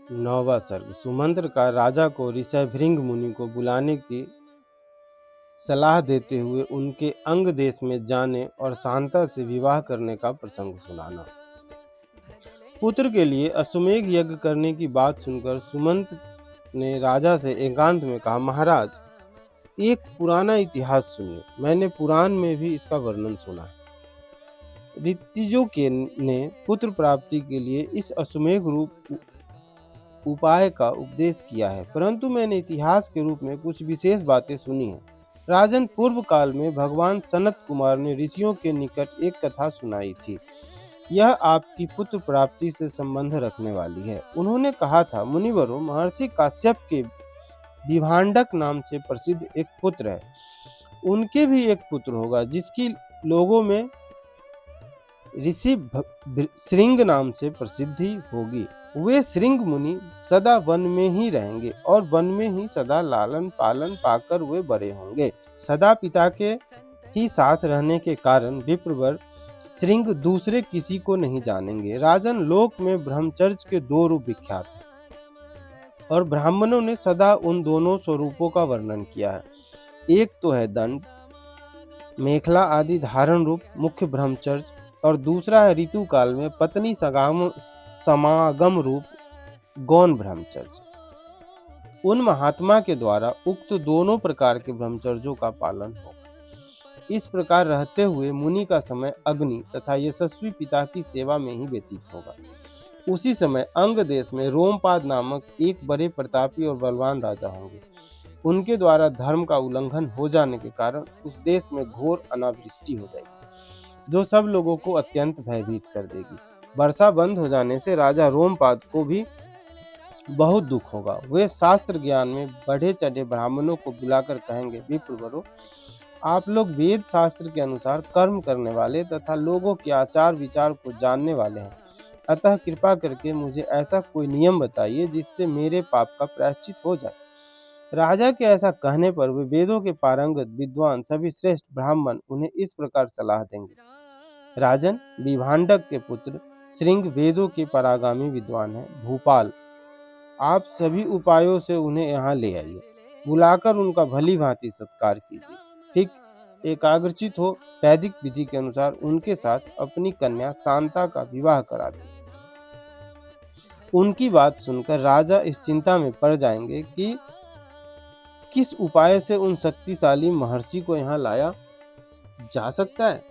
नौवां सर्ग। सुमंत्र का राजा को ऋषभृंग मुनि को बुलाने की सलाह देते हुए उनके अंग देश में जाने और शांता से विवाह करने का प्रसंग सुनाना। पुत्र के लिए अश्वमेघ यज्ञ करने की बात सुनकर सुमंत ने राजा से एकांत में कहा, महाराज, एक पुराना इतिहास सुनिए। मैंने पुराण में भी इसका वर्णन सुना है। ऋतुजों के ने पुत्र प्राप्ति के लिए इस अश्वमेघ रूप उपाय का उपदेश किया है, परंतु मैंने इतिहास के रूप में कुछ विशेष बातें सुनी हैं। राजन, पूर्व काल में भगवान सनत कुमार ने ऋषियों के निकट एक कथा सुनाई थी। यह आपकी पुत्र प्राप्ति से संबंध रखने वाली है। उन्होंने कहा था, मुनिवरों, महर्षि काश्यप के विभांडक नाम से प्रसिद्ध एक पुत्र है। उनके भी एक पुत्र होगा जिसकी लोगों में ऋषि श्रृंग नाम से प्रसिद्धि होगी। वे श्रृंग मुनि सदा वन में ही रहेंगे और वन में ही सदा लालन पालन पाकर वे बड़े होंगे। सदा पिता के ही साथ रहने के कारण विप्रवर श्रृंग दूसरे किसी को नहीं जानेंगे। राजन, लोक में ब्रह्मचर्य के दो रूप विख्यात हैं और ब्राह्मणों ने सदा उन दोनों स्वरूपों का वर्णन किया है। एक तो है दंड, मेखला आदि धारण रूप मुख्य ब्रह्मचर्य, और दूसरा है ऋतु काल में पत्नी समागम रूप गौण ब्रह्मचर्य। उन महात्मा के द्वारा उक्त दोनों प्रकार के ब्रह्मचर्यों का पालन होगा। इस प्रकार रहते हुए मुनि का समय अग्नि तथा यशस्वी पिता की सेवा में ही व्यतीत होगा। उसी समय अंग देश में रोमपाद नामक एक बड़े प्रतापी और बलवान राजा होंगे। उनके द्वारा धर्म का उल्लंघन हो जाने के कारण उस देश में घोर अनावृष्टि हो जाएगी, जो सब लोगों को अत्यंत भयभीत कर देगी। वर्षा बंद हो जाने से राजा रोमपाद को भी बहुत दुख होगा। वे शास्त्र ज्ञान में बढ़े चढ़े ब्राह्मणों को बुलाकर कहेंगे, विप्रवरों, आप लोग वेद शास्त्र के अनुसार कर्म करने वाले तथा लोगों के आचार विचार को जानने वाले हैं, अतः कृपा करके मुझे ऐसा कोई नियम बताइए जिससे मेरे पाप का प्रायश्चित हो जाए। राजा के ऐसा कहने पर वे वेदों के पारंगत विद्वान सभी श्रेष्ठ ब्राह्मण उन्हें इस प्रकार सलाह देंगे, राजन, विभांडक के पुत्र श्रृंग वेदों के परागामी विद्वान हैं। भूपाल, आप सभी उपायों से उन्हें यहाँ ले आइए। बुलाकर उनका भली भांति सत्कार कीजिए। ठीक एकाग्रचित हो वैदिक विधि के अनुसार उनके साथ अपनी कन्या शांता का विवाह करा दीजिए। उनकी बात सुनकर राजा इस चिंता में पड़ जाएंगे कि किस उपाय से उन शक्तिशाली महर्षि को यहाँ लाया जा सकता है।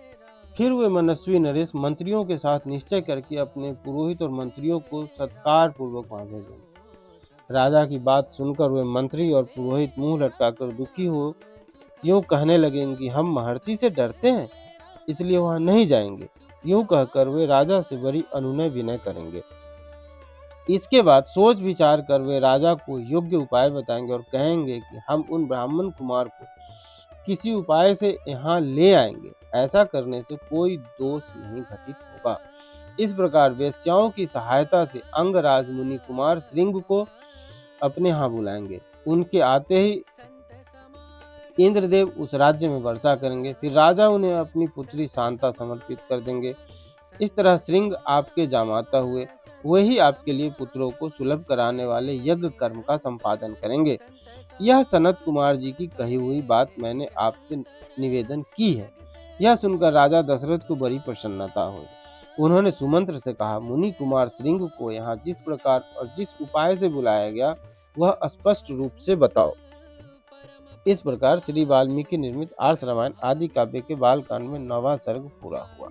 फिर वे मनस्वी नरेश मंत्रियों के साथ निश्चय करके अपने पुरोहित और मंत्रियों को सत्कार पूर्वक वहां भेजेंगे। राजा की बात सुनकर वे मंत्री और पुरोहित मुंह लटकाकर दुखी हो यूं कहने लगेंगे, हम महर्षि से डरते हैं, इसलिए वहां नहीं जाएंगे। यूं कहकर वे राजा से बड़ी अनुनय विनय करेंगे। इसके बाद सोच विचार कर वे राजा को योग्य उपाय बताएंगे और कहेंगे कि हम उन ब्राह्मण कुमार को किसी उपाय से यहाँ ले आएंगे। ऐसा करने से कोई दोष नहीं घटित होगा। इस प्रकार वेश्याओं की सहायता से अंगराज मुनि कुमार श्रृंग को अपने यहाँ बुलाएंगे। उनके आते ही इंद्रदेव उस राज्य में वर्षा करेंगे। फिर राजा उन्हें अपनी पुत्री शांता समर्पित कर देंगे। इस तरह श्रृंग आपके जामाता हुए वही आपके लिए पुत्रों को सुलभ कराने वाले यज्ञ कर्म का संपादन करेंगे। यह सनत कुमार जी की कही हुई बात मैंने आपसे निवेदन की है। यह सुनकर राजा दशरथ को बड़ी प्रसन्नता हुई। उन्होंने सुमंत्र से कहा, मुनि कुमार श्रृंग को यहाँ जिस प्रकार और जिस उपाय से बुलाया गया वह स्पष्ट रूप से बताओ। इस प्रकार श्री वाल्मीकि निर्मित आर्ष रामायण आदि काव्य के बालकांड में 9वां सर्ग पूरा हुआ।